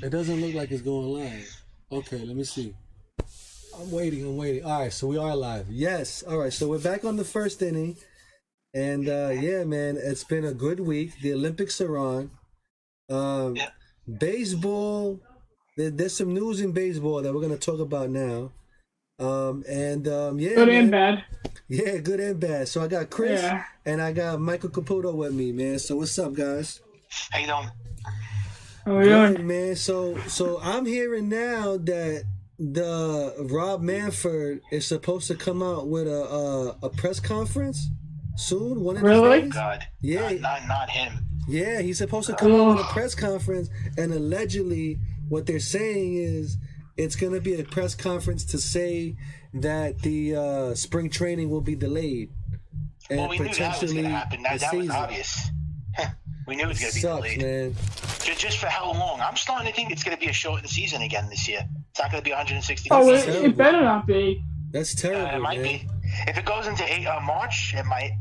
It doesn't look like it's going live. Okay, let me see. I'm waiting. All right, so we are live. Yes. All right, so we're back on the first inning. And yeah, man, it's been a good week. The Olympics are on. Baseball, there's some news in baseball that we're going to talk about now. Yeah, good man. and bad. Yeah, good and bad. So I got Chris and I got Michael Caputo with me, man. So what's up, guys? How you doing? How are you Good, doing? man. So I'm hearing now that the Rob Manfred is supposed to come out with a press conference soon. One of these Really? days. God. Yeah. Not him. Yeah, he's supposed to come out with a press conference, and allegedly, what they're saying is it's going to be a press conference to say that the spring training will be delayed, and Well, we knew that was going to happen. That was season. obvious. We knew it was going to be Sucks, delayed. man. Just for how long? I'm starting to think it's going to be a shortened season again this year. It's not going to be 160 Oh, days. it better not be. That's terrible, It might man. be. If it goes into March, it might.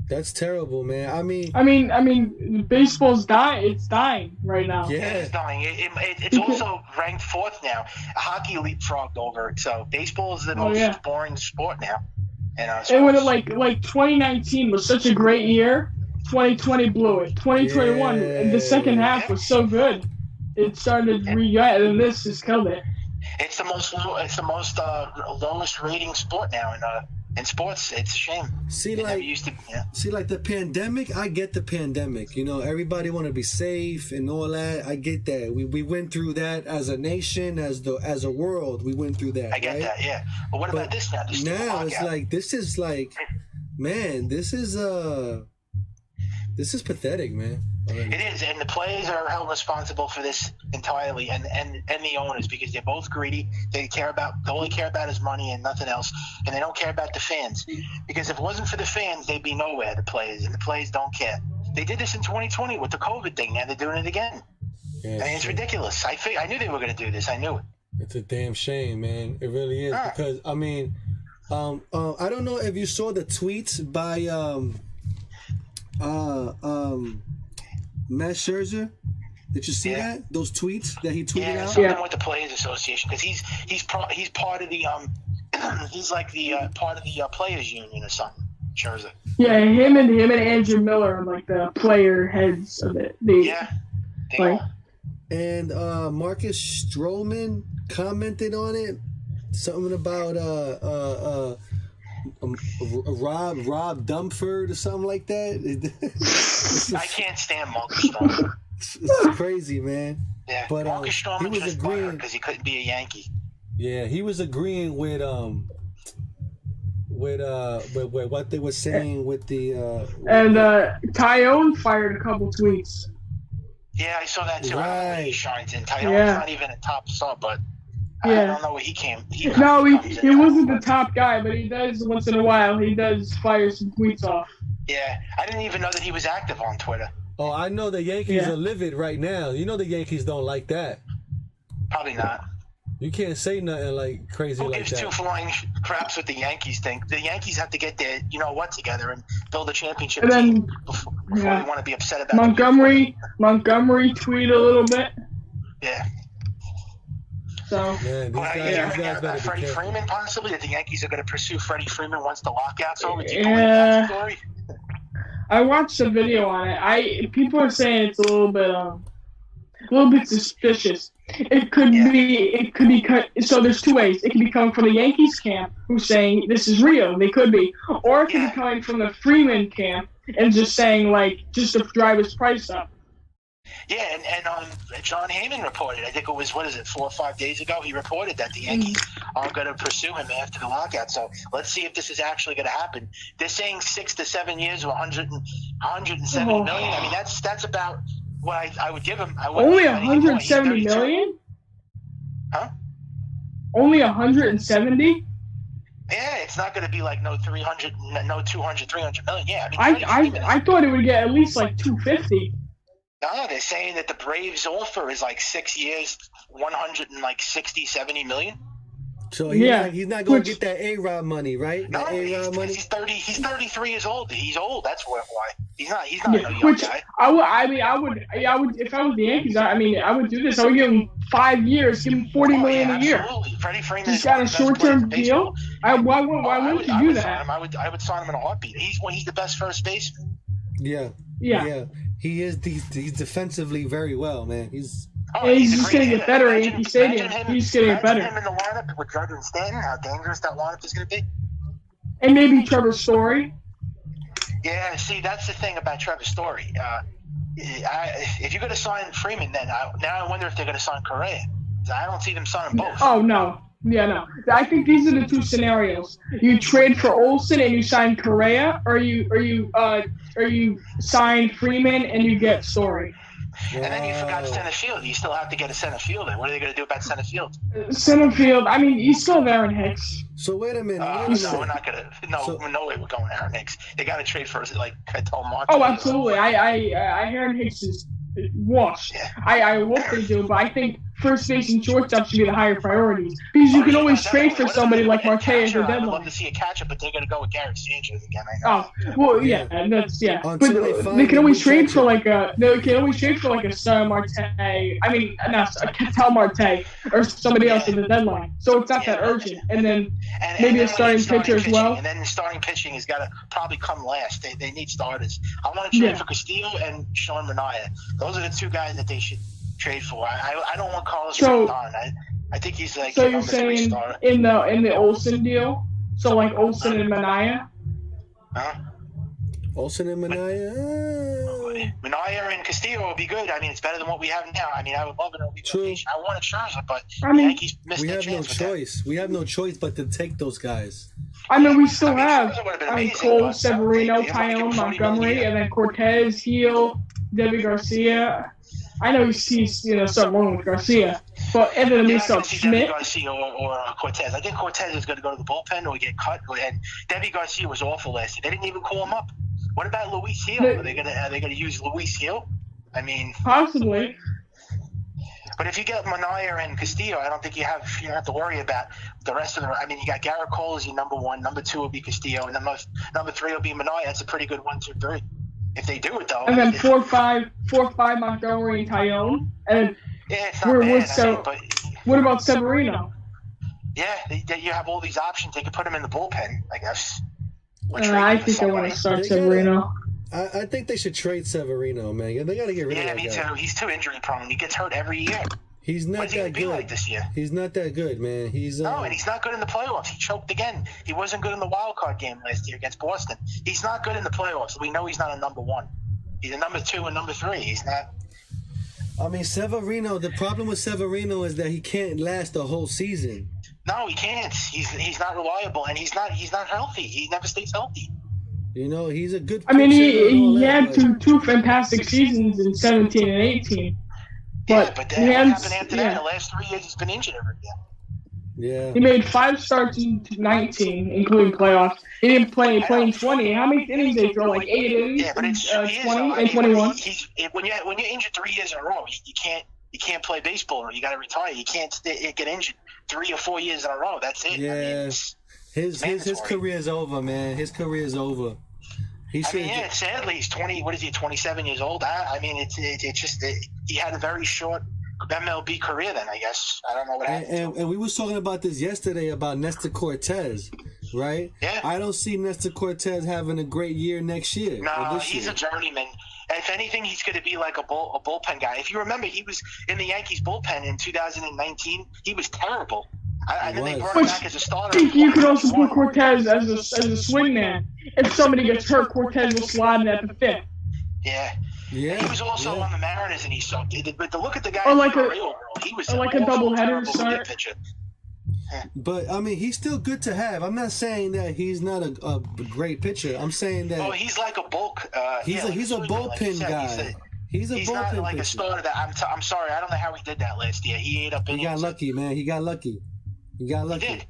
That's terrible, man. I mean, baseball's dying. It's dying right now. Yeah. It's dying. It's also ranked fourth now. Hockey leapfrogged over it. So baseball is the most boring sport now. And when it like 2019 was such a great year, 2020 blew it. 2021, the second half was so good. It started and this has killed it. It's the most lowest rating sport now in sports. It's a shame. See, See, like the pandemic, I get the pandemic. You know, everybody want to be safe and all that. I get that. We went through that as a nation, as a world. We went through that. I get that, yeah. But what about this now? Now it's like this is pathetic, man. It is, and the players are held responsible for this entirely, and the owners, because they're both greedy. They only care about his money and nothing else, and they don't care about the fans. Because if it wasn't for the fans, they'd be nowhere. The players and the players don't care. They did this in 2020 with the COVID thing. Now they're doing it again. Yeah, I mean, it's ridiculous. I knew they were going to do this. I knew it. It's a damn shame, man. It really is because I mean, I don't know if you saw the tweets by Matt Scherzer. Did you see that? Those tweets that he tweeted out? Something with the Players Association, because he's part of the he's like the part of the Players Union or something. Scherzer. Yeah, him and Andrew Miller are like the player heads of it. And Marcus Stroman commented on it. Something about Rob Dumford or something like that. I can't stand Marcus Stroman. It's crazy, man. Yeah, but Marcus Stroman was just agreeing because he couldn't be a Yankee. Yeah, he was agreeing with what they were saying with the and Tyone fired a couple tweets. Yeah, I saw that too. Right. I don't know where he shines in. Tyone's not even a top star, but I don't know where he came. He wasn't the top guy, but he does once in a while. He does fire some tweets off. Yeah, I didn't even know that he was active on Twitter. Oh, I know the Yankees are livid right now. You know the Yankees don't like that. Probably not. You can't say nothing like crazy like that. Who gives two flying craps what the Yankees think? The Yankees have to get their together and build a championship team before they want to be upset about Montgomery tweet a little bit. Yeah. So, Freddie Freeman possibly, that the Yankees are going to pursue Freddie Freeman once the lockout's over. Do you believe that story? I watched a video on it. People are saying it's a little bit suspicious. It could be cut. So there's two ways. It could be coming from the Yankees camp, who's saying this is real. They could be, or it could be coming from the Freeman camp and just saying just to drive his price up. Yeah, and John Heyman reported, I think it was, 4 or 5 days ago, he reported that the Yankees are going to pursue him after the lockout. So let's see if this is actually going to happen. They're saying 6 to 7 years or 170 million. I mean, that's about what I would give him. Only 170 million? Huh? Only 170? Yeah, it's not going to be like no 200, 300 million. Yeah, I thought it would get at least like 250. No, they're saying that the Braves offer is like 6 years, 160, 70 million. So Yeah. he's not going to Which- get that A-Rod money, right? No, That A-Rod money. he's 30. He's 33 years old. He's old. That's why. He's not Yeah, a young which guy. I would, if I was the Yankees, I would do this. I would give him 5 years, give him $40 million a year. Absolutely. Freddie Freeman He's is got one a of the best players short-term in baseball. deal. Why wouldn't you do Sign that? him. I would sign him in a heartbeat. He's the best first baseman. Yeah. Yeah. He is. He's defensively very well, man. He's. Oh, And he's a just great gonna get hitter. better at Imagine- Yankee Stadium. imagine him- He's just gonna get imagine better. him in the lineup with Judge and Stanton. How dangerous that lineup is going to be. And maybe Trevor Story. Yeah, see, that's the thing about Trevor Story. If you're going to sign Freeman, then now I wonder if they're going to sign Correa. I don't see them signing both. Oh no. Yeah, no. I think these are the two scenarios. You trade for Olsen and you sign Correa, or you sign Freeman and you get Story. And then you forgot Wow. center field. You still have to get a center fielder. What are they going to do about center field? Center field. I mean, he's still there in Hicks. So wait a minute. No, we're not going to. No, So- no way we're going Aaron Hicks. They got to trade for, like I told Mark. Oh, absolutely. I hear Hicks is washed. Yeah. I hope they do, but I think first base and shortstop should be the higher priorities because you can always trade for somebody like Marte at the I'd love deadline. to see a catcher, but they're going to go with Garrett Sanchez again. I know. Oh well, yeah, that's yeah. But Until they find they can a always new trade for catcher. a Star Marte. I mean, not a Ketel Marte or somebody else at the deadline. So it's not that urgent. And then And maybe then a starting pitcher as pitching, well. And then the starting pitching has got to probably come last. They need starters. I want to trade Yeah. for Castillo and Sean Manaea. Those are the two guys that they should trade for. I don't want Carlos So- Rodon. I think he's like So a you're number 3 saying star. in the Olsen deal? So like Olsen and Manaea? Huh? Olsen and Manaea. Manaea and Castillo would be good. I mean, it's better than what we have now. I mean, I would love it. True. I want a Scherzer, but I the mean, Yankees missed We their have no chance with that. choice. We have no choice but to take those guys. I mean, we still have Scherzer would've been I mean, amazing, Cole, but Severino, they wanna give him Tyone, $40 Montgomery, million. and then Cortez, Heel, Debbie Garcia. I know he's something wrong with Garcia, but and then You're we not still going have to see Debbie Schmidt. Garcia or Cortez. I think Cortez is going to go to the bullpen or get cut. And Debbie Garcia was awful last year. They didn't even call him up. What about Luis Hill? Are they going to use Luis Hill? I mean, Possibly. but if you get Manaea and Castillo, I don't think you don't have to worry about the rest of the. I mean, you got Garrett Cole as your number 1. Number 2 will be Castillo, and then number 3 will be Manaea. That's a pretty good 1, 2, 3. If they do it though, And then 4-5 Montgomery and Tyone. And yeah, it's not we're bad. so- I mean, but what about Severino? yeah, you have all these options. They could put him in the bullpen, I guess. Or I trade him for think I want somebody. to start They gotta- Severino. I think they should trade Severino, man. They got to get rid Yeah, of me that guy. too. He's too injury prone. He gets hurt every year. He's not What's he going that to be good. like this year? He's not that good, man. He's No, and he's not good in the playoffs. He choked again. He wasn't good in the wild card game last year against Boston. He's not good in the playoffs. We know he's not a number 1. He's a number 2 and number 3. He's not. I mean, Severino. The problem with Severino is that he can't last the whole season. No, he can't. He's not reliable, and he's not healthy. He never stays healthy. You know, he's a good. I mean, pitcher and all he that, had but- two fantastic seasons in 17 and 18. Yeah, but then he what had- happened after that? yeah. The last 3 years, he's been injured every year. Yeah. He made 5 starts in 19, including playoffs. He didn't play in 20. How many innings did he throw? Like 8 innings Yeah, but in it's he is, 20 though. I and mean, 21? when you're injured 3 years in a row, you can't play baseball. You got to retire. You can't get injured 3 or 4 years in a row. That's it. Yeah. I mean, His mandatory. career's over, man. His career's over. He I should. mean, yeah, sadly, he's 20. What is he? 27 years old. I mean, it's just he had a very short MLB career. Then I guess I don't know what happened. And we was talking about this yesterday about Nestor Cortez, right? Yeah. I don't see Nestor Cortez having a great year next year. or No, this he's year. a journeyman. If anything, he's going to be like a bullpen guy. If you remember, he was in the Yankees bullpen in 2019. He was terrible. And then they was. brought him back as a starter. You could also put Cortez as a swing man. If somebody gets hurt, Cortez will slide in at the 5th. Yeah. Yeah. He was also yeah. on the Mariners, and he sucked. But to look at the guy Or like in the a- real world, he was or like a an awful, doubleheader terrible start. good pitcher. But I mean, he's still good to have. I'm not saying that he's not a great pitcher. I'm saying that Oh, he's like a bulk. he's a swingman, like you bullpen said. guy. He's a He's bullpen not like pitcher. a starter. I'm sorry. I don't know how he did that last year. He ate up He innings. got lucky, man. He got lucky. He got He lucky. did.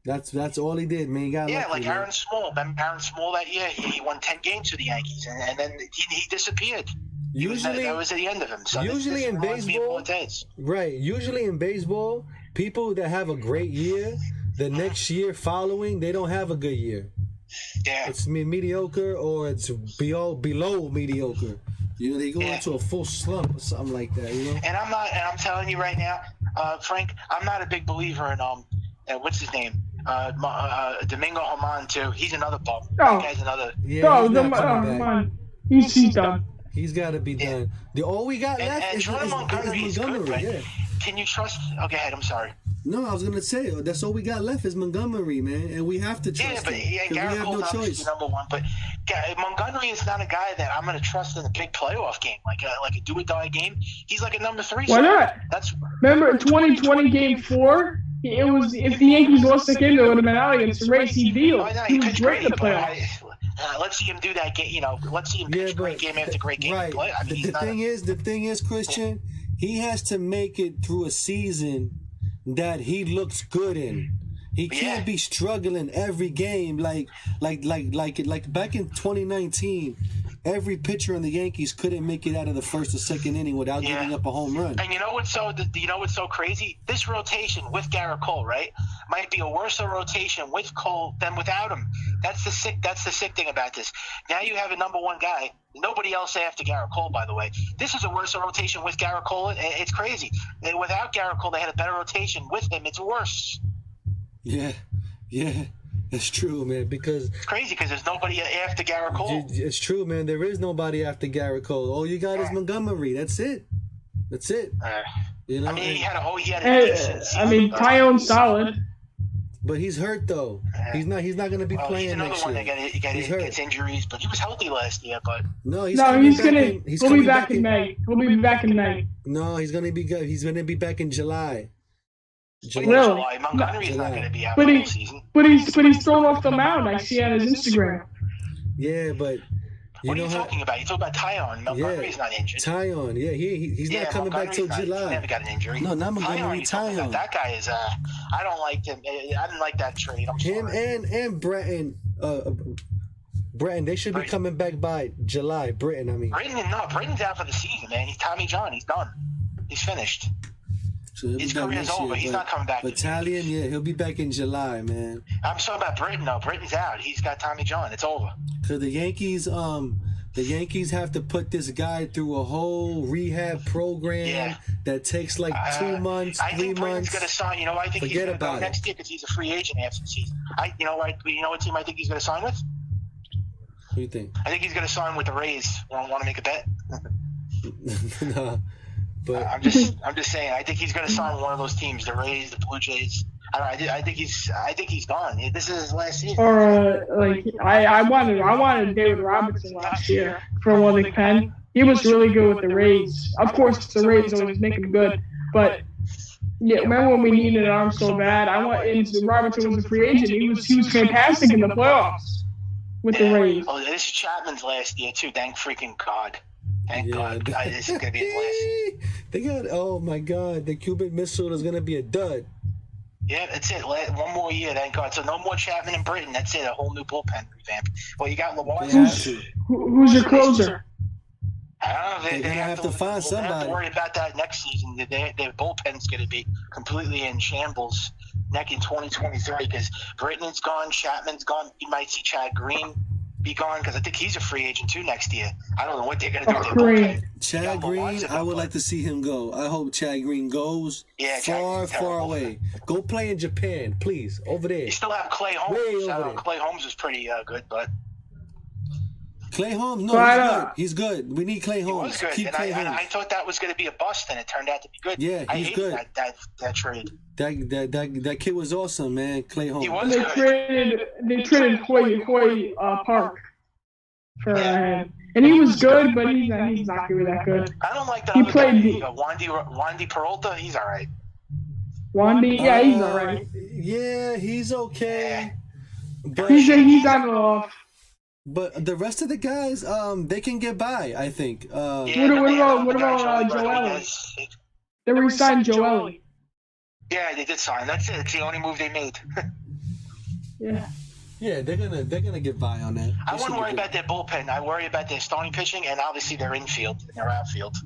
That's all he did, man. He got Yeah, lucky. like man. Aaron Small. Remember Aaron Small that year? He won 10 games for the Yankees, and then he disappeared. Usually, that was at the end of him. So usually this in reminds me of baseball, Cortez. right? Usually in baseball, people that have a great year, the next year following, they don't have a good year. Yeah. It's mediocre or it's below mediocre. You know, they go into a full slump or something like that. You know. And I'm telling you right now, Frank, I'm not a big believer in what's his name, Domingo Germán too. He's another bum. Oh. That guy's another. Yeah, he's not coming back. Man. He's done. He's got to be done. All we got left is Montgomery. Is Montgomery. good, right? Yeah. Can you trust? Okay, ahead. I'm sorry. No, I was gonna say that's all we got left is Montgomery, man, and we have to trust him. Garrett we have Cole's no obviously choice. number one, but Montgomery is not a guy that I'm going to trust in a big playoff game, like a do or die game. He's like a number 3. Why not? Remember 2020 Game 4? It was if the Yankees lost the game, they would have been out against the Rays. He deal. He was great in the playoffs. Let's see him do that game. Let's see him pitch great game after great game. Right. I mean, the thing is, Christian, he has to make it through a season that he looks good in. He can't be struggling every game like back in 2019. Every pitcher in the Yankees couldn't make it out of the first or second inning without giving up a home run. And you know what's so crazy? This rotation with Garrett Cole, right, might be a worse rotation with Cole than without him. That's the sick thing about this. Now you have a number 1 guy. Nobody else after Garrett Cole, by the way. This is a worse rotation with Garrett Cole. It's crazy. Without Garrett Cole, they had a better rotation. With him, it's worse. Yeah. It's true, man, because it's crazy because there's nobody after Garrett Cole. It's true, man. There is nobody after Garrett Cole. All you got is Montgomery. That's it. You know. I mean, he had a decent season. I mean, Tyone's solid. But he's hurt though. He's not going to be playing next year. He's another one that gets injuries, but he was healthy last year. But he'll be back in May. He'll be back in May. No, he's going to be good. He's going to be back in July. July. Montgomery is not going to be out for the season. But he's thrown off the mound. I see on his Instagram. Yeah, but what are you talking about? You talk about Tyon. Montgomery's not injured. Tyon, he's not coming back till July. He never got an injury. No, not Montgomery. Tyon. That guy is. I don't like him. I didn't like that trade. Him and Bretton. Bretton, they should be coming back by July. Bretton's out for the season, man. He's Tommy John. He's done. He's finished. So his career's over. He's not coming back. Italian, he'll be back in July, man. I'm talking about Britton, though. Britton's out. He's got Tommy John. It's over. So the Yankees have to put this guy through a whole rehab program that takes like 2 months, 3 months. I think Britton's going to sign. I think he's going to go next year because he's a free agent after the season. You know what team I think he's going to sign with? What do you think? I think he's going to sign with the Rays. Want to make a bet? No. But I'm just saying. I think he's going to sign with one of those teams, the Rays, the Blue Jays. I think he's gone. This is his last season. I wanted David Robertson last year for one of the Penn. He was really good with the Rays. Of course, the Rays always make him good, but remember when we needed an arm so bad? Robertson was a free agent. He was fantastic in the playoffs with the Rays. Oh, this is Chapman's last year too. Thank freaking God. Thank God. This is going to be his last season. Oh my God, the Cuban Missile is going to be a dud. Yeah, that's it. One more year, thank God. So no more Chapman and Britton. That's it. A whole new bullpen revamp. Well, you got Lawar. Who's your closer? I don't know. They have to find somebody. They have to worry about that next season. Their bullpen's going to be completely in shambles in 2023 because Britton's gone, Chapman's gone. You might see Chad Green be gone because I think he's a free agent too next year. I don't know what they're going to do with their bullpen. Chad Green, I would like to see him go. I hope Chad Green goes far away. Go play in Japan, please, over there. You still have Clay Holmes. Clay Holmes is pretty good, but Clay Holmes, no, he's good. We need Clay Holmes. He was good, Keep Clay Holmes. I thought that was going to be a bust, and it turned out to be good. Yeah, he's good. I hated that trade. That kid was awesome, man. Clay Holmes. He was They traded Hoy Park for him, and he was good, but he's not really that good. I don't like that. He played Wandy Peralta. He's all right. Wandy, he's all right. Yeah, he's okay. But he's on the off. But the rest of the guys, they can get by, I think. What about Joel? They re-signed Joel. Yeah, they did sign. That's it. It's the only move they made. Yeah. Yeah, they're gonna get by on that. I wouldn't worry about their bullpen. I worry about their starting pitching and obviously their infield and their outfield.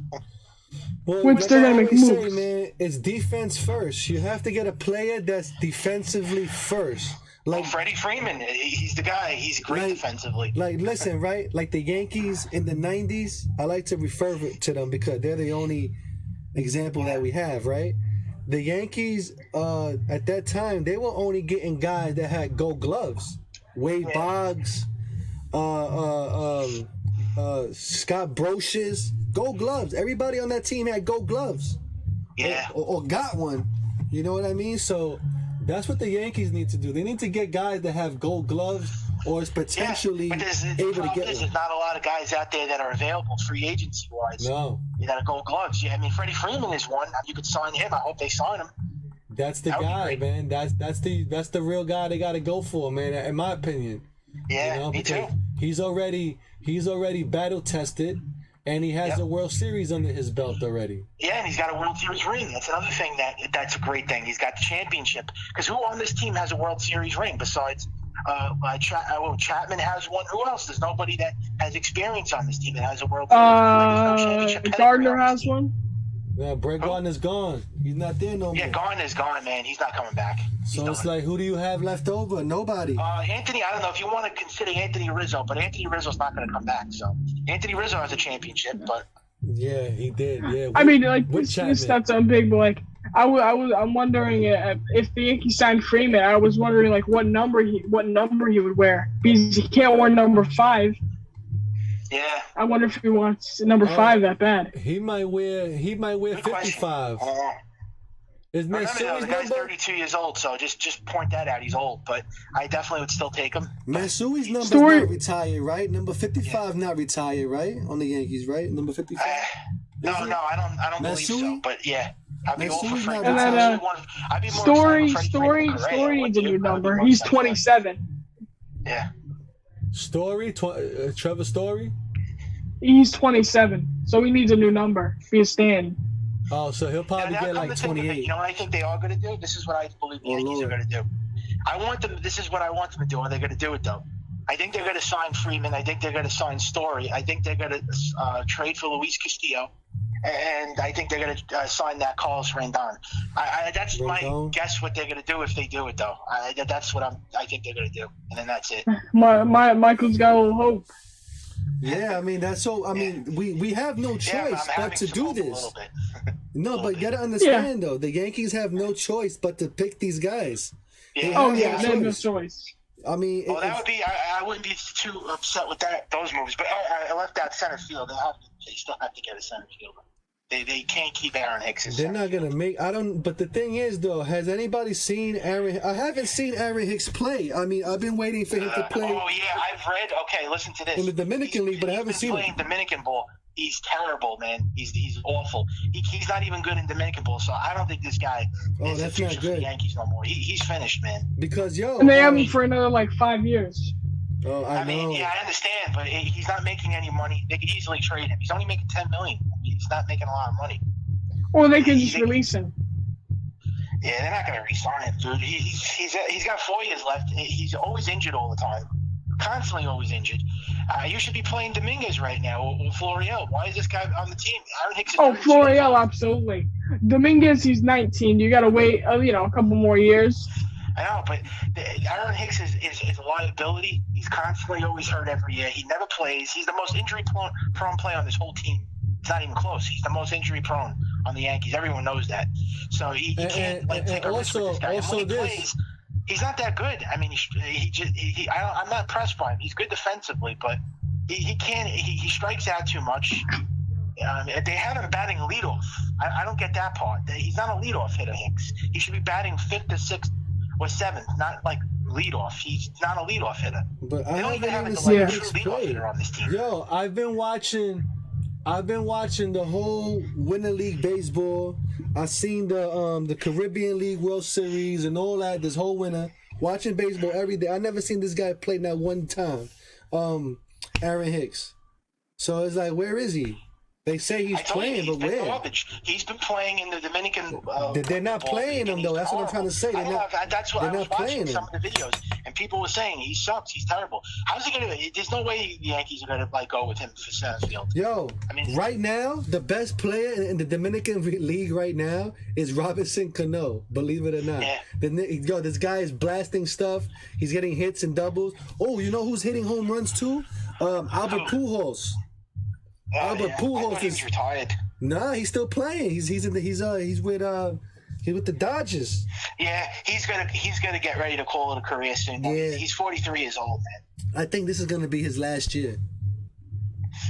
Well, Which like they're I gonna make always moves. say, man, it's defense first. You have to get a player that's defensively first. Like Freddie Freeman, he's the guy. He's great defensively. Like, listen, right? Like the Yankees in the '90s. I like to refer to them because they're the only example that we have, right? The Yankees, at that time, they were only getting guys that had Gold Gloves. Wade Boggs, Scott Brocious, Gold Gloves. Everybody on that team had Gold Gloves. Yeah. Or got one. You know what I mean? So that's what the Yankees need to do. They need to get guys that have Gold Gloves or is potentially but able to get one. There's not a lot of guys out there that are available free agency wise. No. You got to Gold Gloves. Yeah, I mean Freddie Freeman is one. You could sign him. I hope they sign him. That's the guy, man. That's the real guy they got to go for, man. In my opinion. Yeah, you know, me too. He's already battle tested, and he has a World Series under his belt already. Yeah, and he's got a World Series ring. That's another thing that's a great thing. He's got the championship. Because who on this team has a World Series ring besides Chapman has one? Who else? There's nobody that has experience on this team that has a World Series ring. Gardner has one. Yeah, Brett Gardner's gone. He's not there no more. Yeah, Gardner's gone, man. He's not coming back. So it's like, who do you have left over? Nobody. Anthony, I don't know if you want to consider Anthony Rizzo, but Anthony Rizzo's not going to come back. So Anthony Rizzo has a championship, but yeah, he did. Yeah, I mean, like this stats are big, but like I'm wondering if the Yankees signed Freeman. I was wondering like what number he would wear because he can't wear number 5. Yeah. I wonder if he wants number 5 that bad. He might wear 55. Is Remember, Matsui's the guy's number? 32 years old, so just point that out. He's old, but I definitely would still take him. Matsui's number's not retired, right? Number 55 not retired, right? On the Yankees, right? Number 55. No, I don't believe so. But yeah, I'd be all for Frank. And then I'd be more Story needs a new number. He's 27. Yeah. Trevor Story? He's 27, so he needs a new number. Be a stand. Oh, so he'll probably get like 28. You know what I think they are going to do? This is what I believe the Yankees are going to do. This is what I want them to do. Are they going to do it, though? I think they're going to sign Freeman. I think they're going to sign Story. I think they're going to trade for Luis Castillo. And I think they're going to sign that Carlos Rendon. That's my guess what they're going to do if they do it, though. That's what I think they're going to do. And then that's it. Michael's got a little hope. Yeah, I mean, that's so. I mean, we have no choice but to do this. No, but you got to understand, though. The Yankees have no choice but to pick these guys. Yeah. They have no choice. I mean, that would be. I wouldn't be too upset with those moves, but I left out center field. They still have to get a center fielder. They can't keep Aaron Hicks. They're not gonna make. I don't. But the thing is, though, has anybody seen Aaron? I haven't seen Aaron Hicks play. I mean, I've been waiting for him to play. Oh yeah, I've read. Okay, listen to this. In the Dominican League, but I haven't seen him playing Dominican ball. He's terrible, man. He's awful. He's not even good in Dominican ball. So I don't think this guy is that's the not future for good. the Yankees no more. He's finished, man. Because and they have him for another like 5 years. Oh, I mean, know. yeah, I understand, but he's not making any money. They could easily trade him. He's only making $10 million. He's not making a lot of money. Or they can just release him. Yeah, they're not going to re-sign him, dude. He's got 4 years left. He's always injured all the time. Constantly always injured. You should be playing Dominguez right now or Florial. Why is this guy on the team? Aaron Hicks. Florial, absolutely. Dominguez, he's 19. You got to wait, a couple more years. I know, but Aaron Hicks is a liability. He's constantly always hurt every year. He never plays. He's the most injury-prone player on this whole team. It's not even close. He's the most injury-prone on the Yankees. Everyone knows that. So he can't take a risk with this guy. And when he plays, he's not that good. I mean, I'm not impressed by him. He's good defensively, but he can't. He strikes out too much. They have him batting leadoff. I don't get that part. He's not a leadoff hitter, Hicks. He should be batting 5th or 6th or 7th, not like leadoff. He's not a leadoff hitter. But I don't even have a true leadoff hitter on this team. Yo, I've been watching the whole Winter League baseball. I've seen the Caribbean League World Series and all that this whole winter. Watching baseball every day. I never seen this guy play not one time. Aaron Hicks. So it's like, where is he? They say he's playing, but where? Garbage. He's been playing in the Dominican. They're not playing him though. That's what I'm trying to say. That's what I was watching some of the videos, and people were saying he sucks. He's terrible. How's he gonna? There's no way the Yankees are gonna go with him for center field. Yo, I mean, right now the best player in the Dominican League right now is Robinson Cano. Believe it or not. Yeah. This guy is blasting stuff. He's getting hits and doubles. Oh, you know who's hitting home runs too? Albert Pujols. Albert Pujols is retired. Nah, he's still playing. He's with the Dodgers. Yeah, he's gonna get ready to call it a career soon. Yeah. He's 43 years old, man. I think this is gonna be his last year.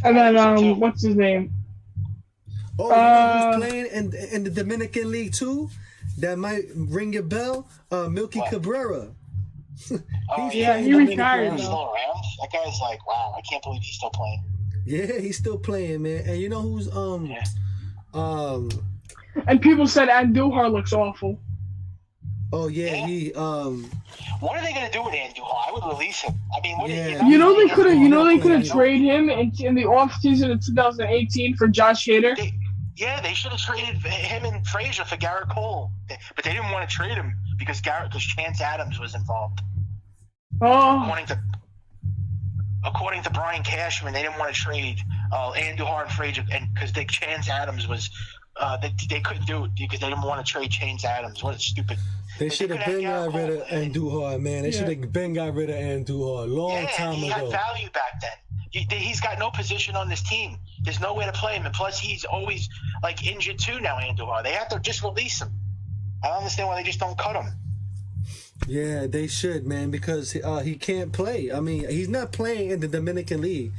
And then what's his name? Oh, you know who's playing in the Dominican League too? That might ring your bell. Milky Cabrera. He retired. He's still around. That guy's like, wow, I can't believe he's still playing. Yeah, he's still playing, man. And you know who's and people said Andujar looks awful. Oh yeah, he What are they gonna do with Andujar? I would release him. I mean, they could have traded him in the offseason of 2018 for Josh Hader. They should have traded him and Frazier for Garrett Cole, but they didn't want to trade him because Chance Adams was involved. Oh. According to Brian Cashman, they didn't want to trade Andujar and Frazier, and because Chance Adams was, they couldn't do it because they didn't want to trade Chance Adams. What a stupid. They should have been got rid of Andujar, man. They should have been got rid of Andujar a long time ago. He had value back then. He's got no position on this team. There's nowhere to play him, and plus he's always like injured too now. Andujar, they have to just release him. I don't understand why they just don't cut him. Yeah, they should, man, because he can't play. I mean, he's not playing in the Dominican League.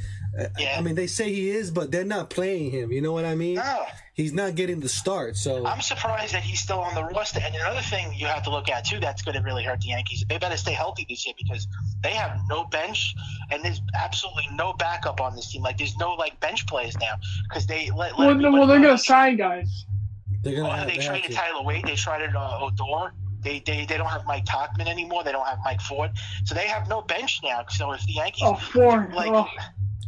I mean, they say he is, but they're not playing him. You know what I mean? No. He's not getting the start. So I'm surprised that he's still on the roster. And another thing you have to look at, too, that's going to really hurt the Yankees. They better stay healthy this year because they have no bench, and there's absolutely no backup on this team. Like, there's no, bench players now because they let they're going to sign guys. They're gonna they traded Tyler Wade. They traded Odor. They don't have Mike Tauchman anymore. They don't have Mike Ford. So they have no bench now. So if the Yankees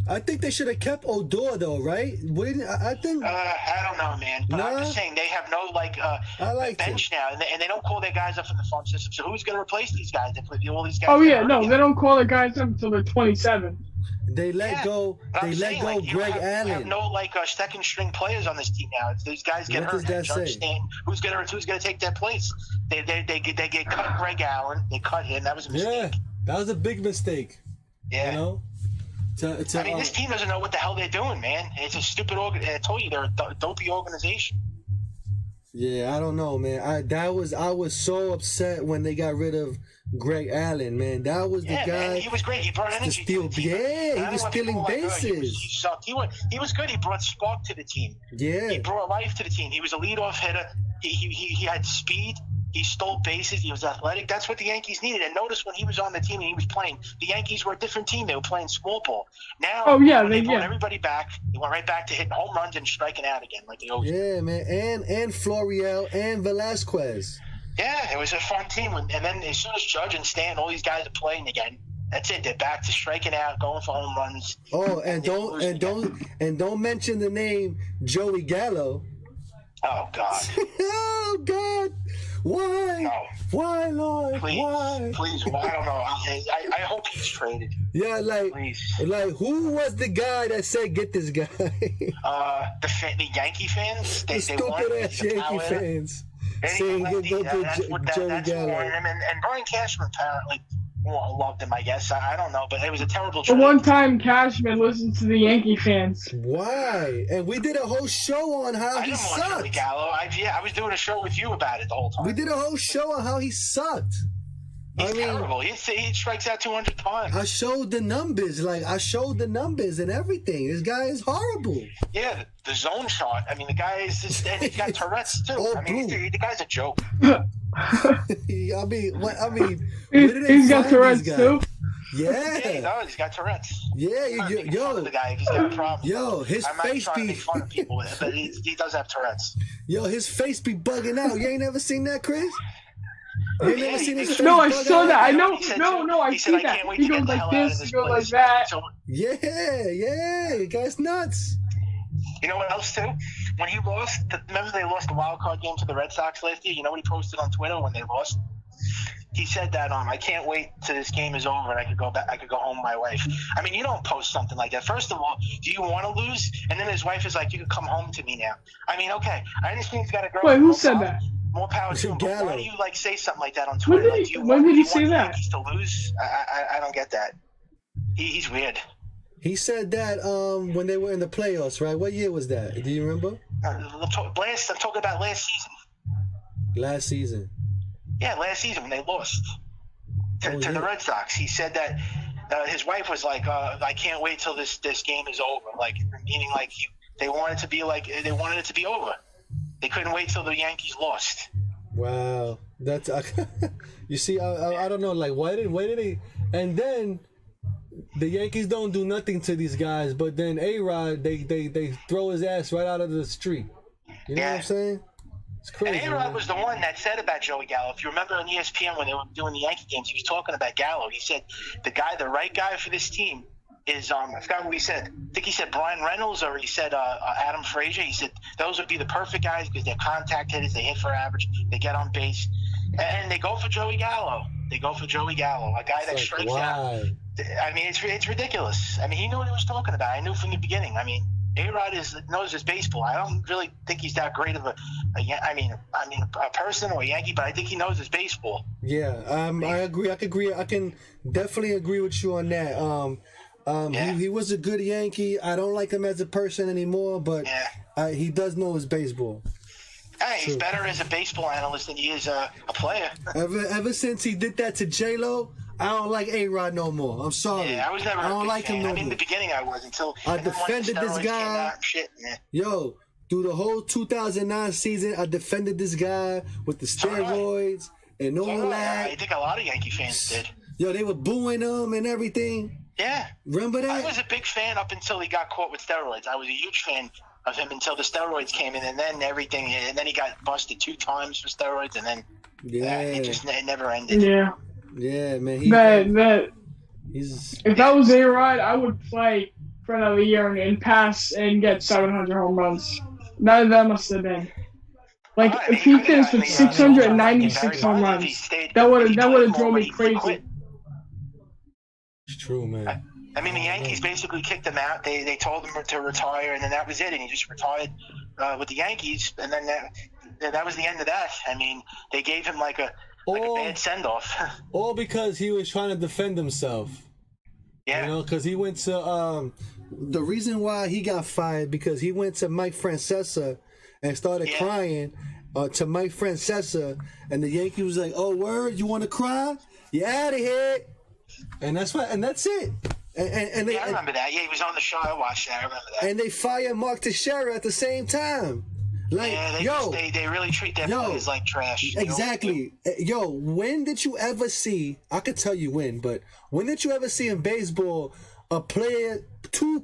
I think they should have kept Odor though, right? I think I don't know, man. But I'm just saying they have no bench now, and they don't call their guys up from the farm system. So who's going to replace these guys? They put all these guys. Oh yeah, no, they don't call their guys up until they're 27. They let go. They let go Greg Allen. You have no second string players on this team now. These guys get hurt. Who's gonna take their place? They get cut Greg Allen. They cut him. That was a mistake. Yeah, that was a big mistake. Yeah. You know. This team doesn't know what the hell they're doing, man. It's a stupid I told you they're a dopey organization. Yeah, I don't know, man. I was so upset when they got rid of Greg Allen, man. That was the guy. Man, he was great. He brought energy to the team. Yeah, he was stealing bases. He sucked. He was good. He brought spark to the team. Yeah. He brought life to the team. He was a leadoff hitter. He had speed. He stole bases. He was athletic. That's what the Yankees needed. And notice when he was on the team and he was playing, the Yankees were a different team. They were playing small ball. Now, they brought everybody back. They went right back to hitting home runs and striking out again like they always do. Yeah, man. And Florial and Velasquez. Yeah, it was a fun team. And then as soon as Judge and Stan, all these guys are playing again, that's it. They're back to striking out, going for home runs. Oh, and don't mention the name Joey Gallo. Oh God. Oh God. Why? No. Why, Lord? Why? Please. Well, I don't know. I hope he's traded. Yeah, who was the guy that said get this guy? The Yankee fans. The stupid ass Yankee fans. Saying go Joey Gallo. And Brian Cashman apparently loved him, I guess. I don't know, but it was a terrible trade. The one time Cashman listened to the Yankee fans. Why? And we did a whole show on how he sucked. I didn't want Gallo. I was doing a show with you about it the whole time. We did a whole show on how he sucked. He's terrible. He strikes out 200 times. I showed the numbers. And everything. This guy is horrible. Yeah, the zone shot. I mean, the guy is just, and he's got Tourette's too. The guy's a joke. He's got Tourette's too. Yeah, he's got Tourette's. Yeah, the guy, he's got problems. Yo, his face be make fun of people, but he does have Tourette's. Yo, his face be bugging out. You ain't never seen that, Chris? You ain't never seen his face? No, I saw that. I know. I see that. He goes like this. He goes like that. Yeah, the guy's nuts. You know what else too? When he lost, remember they lost the wild card game to the Red Sox last year. You know what he posted on Twitter when they lost? He said that I can't wait till this game is over and I could go back. I could go home with my wife. I mean, you don't post something like that. First of all, do you want to lose? And then his wife is like, you can come home to me now. I mean, okay, I understand he's got to grow. Wait, who said that? More power to him. But why do you say something like that on When Twitter? did he say that? Yankees to lose? I don't get that. He's weird. He said that when they were in the playoffs, right? What year was that? Do you remember? I'm talking about last season. Last season. Yeah, last season when they lost to the Red Sox. He said that his wife was like, I can't wait till this game is over. Like, meaning like they wanted it to be over. They couldn't wait till the Yankees lost. Wow, that's you see, I don't know, like why did they? And then the Yankees don't do nothing to these guys, but then A-Rod they throw his ass right out of the street. You know what I'm saying? It's crazy. And A-Rod was the one that said about Joey Gallo. If you remember on ESPN when they were doing the Yankee games, he was talking about Gallo. He said the right guy for this team is I forgot who he said. I think he said Brian Reynolds or he said Adam Frazier. He said those would be the perfect guys because they're contact hitters, they hit for average, they get on base, and they go for Joey Gallo. A guy that strikes out. I mean, it's ridiculous. I mean, he knew what he was talking about. I knew from the beginning. I mean, A-Rod knows his baseball. I don't really think he's that great of a person or a Yankee, but I think he knows his baseball. Yeah, I agree. I can definitely agree with you on that. He was a good Yankee. I don't like him as a person anymore, but he does know his baseball. Hey, he's better as a baseball analyst than he is a player. Ever since he did that to J-Lo, I don't like A-Rod no more. I'm sorry. Yeah, I don't like him no more. I mean, in the beginning I was until I defended this guy. Yo, through the whole 2009 season, I defended this guy with the steroids and all that. I think a lot of Yankee fans did. Yo, they were booing him and everything. Yeah. Remember that? I was a big fan up until he got caught with steroids. I was a huge fan of him until the steroids came in, and then everything, and then he got busted 2 times for steroids, and then it never ended. Yeah, man. If that was A-Rod, I would play for another year and pass and get 700 home runs. That must have been. Like, if he finished with 696 home runs, that would have drove me crazy. It's true, man. I mean, the Yankees basically kicked him out. They told him to retire, and then that was it. And he just retired with the Yankees, and then that was the end of that. I mean, they gave him like a bad send-off. All because he was trying to defend himself. Yeah. You know, because he went to the reason why he got fired because he went to Mike Francesa and started crying to Mike Francesa, and the Yankee was like, "Oh, word, you want to cry? You out of here." And that's it. And I remember that. Yeah, he was on the show. I watched that. I remember that. And they fired Mark Teixeira at the same time. Like, they really treat their players like trash. Exactly. Yo, when did you ever see? I could tell you when, but when did you ever see in baseball two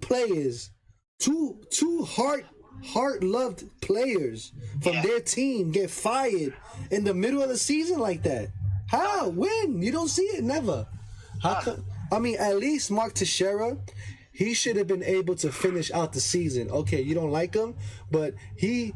heart-loved players from their team get fired in the middle of the season like that? How? When? You don't see it. Never. How come? I mean, at least Mark Teixeira, he should have been able to finish out the season. Okay, you don't like him, but he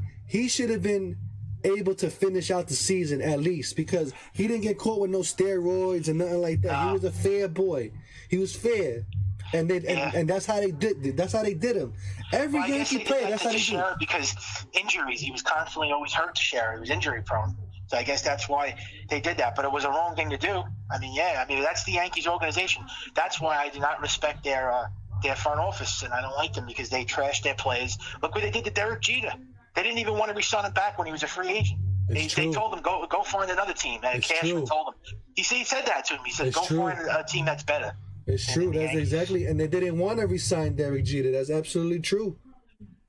should have been able to finish out the season at least because he didn't get caught with no steroids and nothing like that. He was a fair boy. He was fair. And that's how they did. That's how they did him. Every Yankee player. That's how they did. Because injuries, he was constantly always hurt. Teixeira, he was injury prone. So I guess that's why they did that. But it was a wrong thing to do. I mean, that's the Yankees organization. That's why I do not respect their front office, and I don't like them because they trashed their players. Look what they did to Derek Jeter. They didn't even want to re-sign him back when he was a free agent. They told him go find another team. Cashman told him. He said that to him. He said find a team that's better. It's true. That's exactly. And they didn't want to re-sign Derek Jeter. That's absolutely true.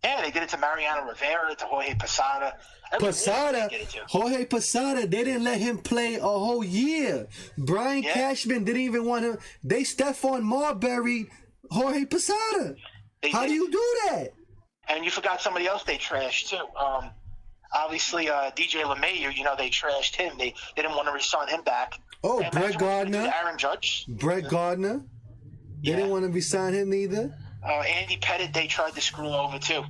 Yeah, they did it to Mariano Rivera, to Jorge Posada. Jorge Posada, they didn't let him play a whole year. Brian Cashman didn't even want him. They Stephon Marbury, Jorge Posada. How do you do that? And you forgot somebody else they trashed too. Obviously, DJ LeMahieu, they trashed him. They didn't want to re-sign him back. Oh, Brett Gardner. Aaron Judge. Brett Gardner. They didn't want to re-sign him either. Andy Pettitte, they tried to screw over too.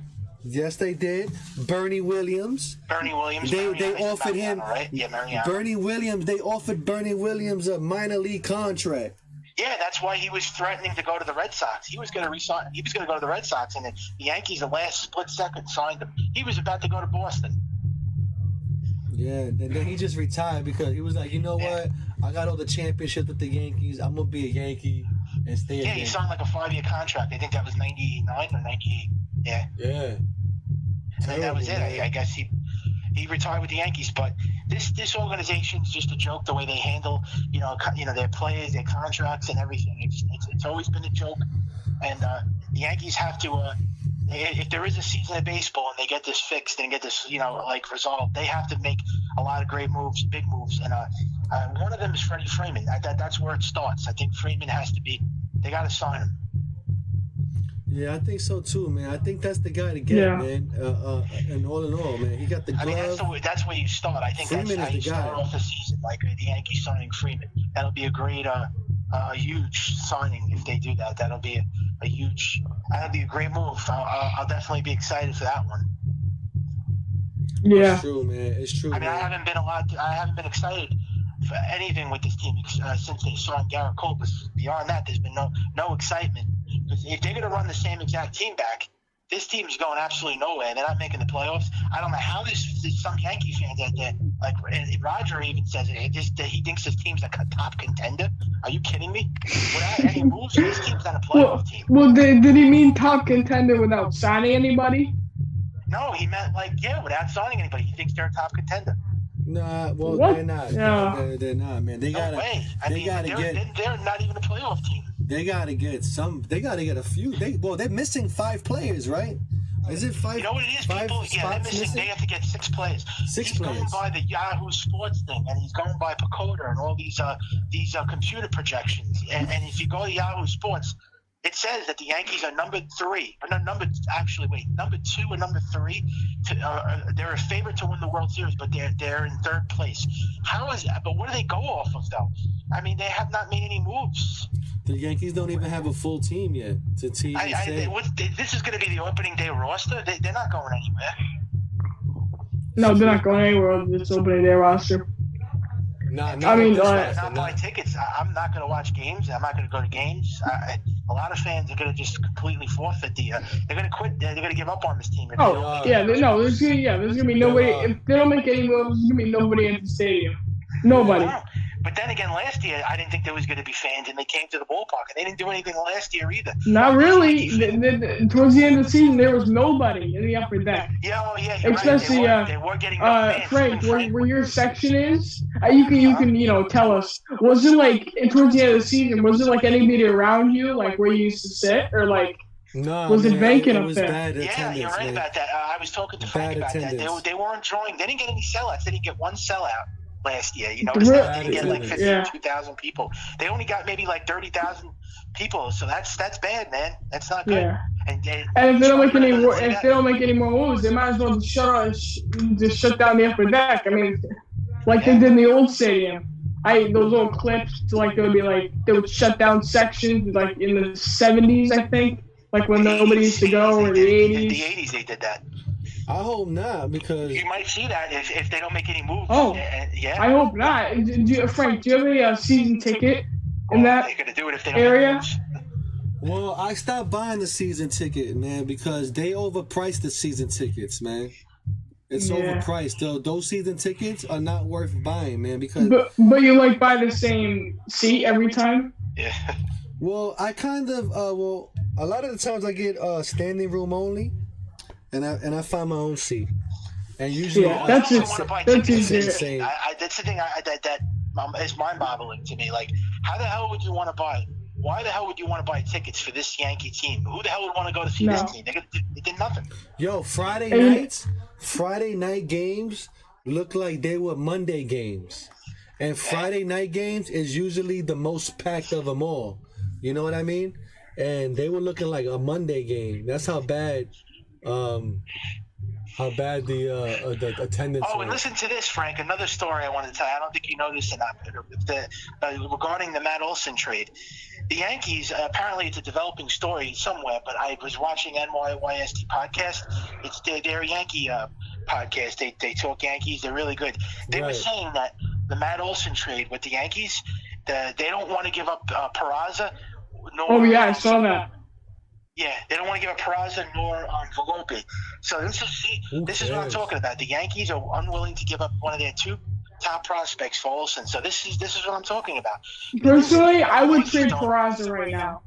Yes, they did. Bernie Williams. Bernie Williams. They Mariano, offered him. Mariano, right? Yeah, Mariano. Bernie Williams. They offered Bernie Williams a minor league contract. Yeah, that's why he was threatening to go to the Red Sox. He was going to resign. He was going to go to the Red Sox, and the Yankees, the last split second, signed him. He was about to go to Boston. Yeah, and then he just retired because he was like, you know what? I got all the championships with the Yankees. I'm gonna be a Yankee and stay. Yeah, he signed like a 5-year contract. I think that was 99 or 98. Yeah. Yeah. And then that was it. I guess he retired with the Yankees. But this organization's just a joke. The way they handle, their players, their contracts, and everything. It's always been a joke. And the Yankees have to. If there is a season of baseball and they get this fixed and get this, resolved, they have to make a lot of great moves, big moves. And one of them is Freddie Freeman. That's where it starts. I think Freeman has to be. They got to sign him. Yeah, I think so too, man. I think that's the guy to get, man. And all in all, man, he got the glove. I mean, that's where you start. I think Freeman that's how you is the start guy. off the season, like the Yankees signing Freeman. That'll be a great, huge signing if they do that. That'll be a huge. That'll be a great move. I'll definitely be excited for that one. Yeah. It's true, man. It's true. I mean, man. I haven't been excited for anything with this team since they signed Garrett Cole. But beyond that, there's been no excitement. Because if they're going to run the same exact team back, this team is going absolutely nowhere. They're not making the playoffs. I don't know how there's some Yankee fans out there, like Roger even says it, he thinks his team's a top contender. Are you kidding me? Without any moves, this team's not a playoff team. Well, did he mean top contender without signing anybody? No, he meant without signing anybody. He thinks they're a top contender. Nah, well, What? they're not. Yeah. They're not, man. They No gotta. way. They're not even a playoff team. They gotta get some. They gotta get a few. They're missing 5 players, right? Is it 5? You know what it is, 5 people? Yeah, they're spots missing. They have to get 6 players. He's going by the Yahoo Sports thing, and he's going by Pacoda and all these computer projections. And if you go to Yahoo Sports, it says that the Yankees are number 2 and number 3. They're a favorite to win the World Series, but they're in 3rd place. How is that? But what do they go off of, though? I mean, they have not made any moves. The Yankees don't even have a full team yet. This is going to be the opening day roster. They're not going anywhere. No, they're not going anywhere with this opening day roster. Nah, I mean, not buy tickets. I'm not going to watch games. I'm not going to go to games. A lot of fans are going to just completely forfeit they're going to quit. They're going to give up on this team. There's gonna be nobody. If they don't make any moves, there's gonna be nobody at the stadium. Nobody. But then again, last year I didn't think there was going to be fans, and they came to the ballpark, and they didn't do anything last year either. Not really. Towards the end of the season, there was nobody in the upper deck. Yeah, especially right. They were getting no fans. Frank, where your section is, you can tell us. Was it like towards the end of the season? Was it like anybody around you, like where you used to sit, or like? No, was it vacant it up was there? Bad yeah, you're right about that. I was talking to Frank about that. They weren't drawing. They didn't get any sellouts. They didn't get one sellout last year. They didn't get like 52,000 people. They only got maybe like 30,000 people. So that's bad, man. That's not good. Yeah. And if they don't make any more moves, they might as well just shut down the upper deck. I mean, like they did in the old stadium. Those little clips, like they would shut down sections, like in the 70s, I think, like when nobody used to go, or the 80s. In the 80s, they did that. I hope not, because you might see that if they don't make any moves. Oh, yeah. I hope not. Frank, do you have a season ticket in that they're gonna do it if they don't area? Make moves. Well, I stopped buying the season ticket, man, because they overpriced the season tickets, man. It's overpriced. Those season tickets are not worth buying, man, because. But you buy the same seat every time. Yeah. Well, I kind of a lot of the times I get standing room only. And I find my own seat, and usually that's easier. That's the thing that is mind-boggling to me. Like, how the hell would you want to buy? Why the hell would you want to buy tickets for this Yankee team? Who the hell would want to go to see this team? They did nothing. Yo, Friday night games look like they were Monday games, and Friday night games is usually the most packed of them all. You know what I mean? And they were looking like a Monday game. That's how bad. How bad the attendance was. Oh, and listen to this, Frank. Another story I want to tell you. I don't think you know this or not. Regarding the Matt Olson trade, The Yankees, apparently it's a developing story somewhere, but I was watching NYYST podcast. It's their Yankee podcast. They talk Yankees. They're really good. They were saying that the Matt Olson trade with the Yankees, they don't want to give up Peraza. I saw that. Yeah, they don't want to give up Peraza nor Volpe. So this is what I'm talking about. The Yankees are unwilling to give up one of their two top prospects for Olson. So this is what I'm talking about. Personally, I would trade Peraza right now.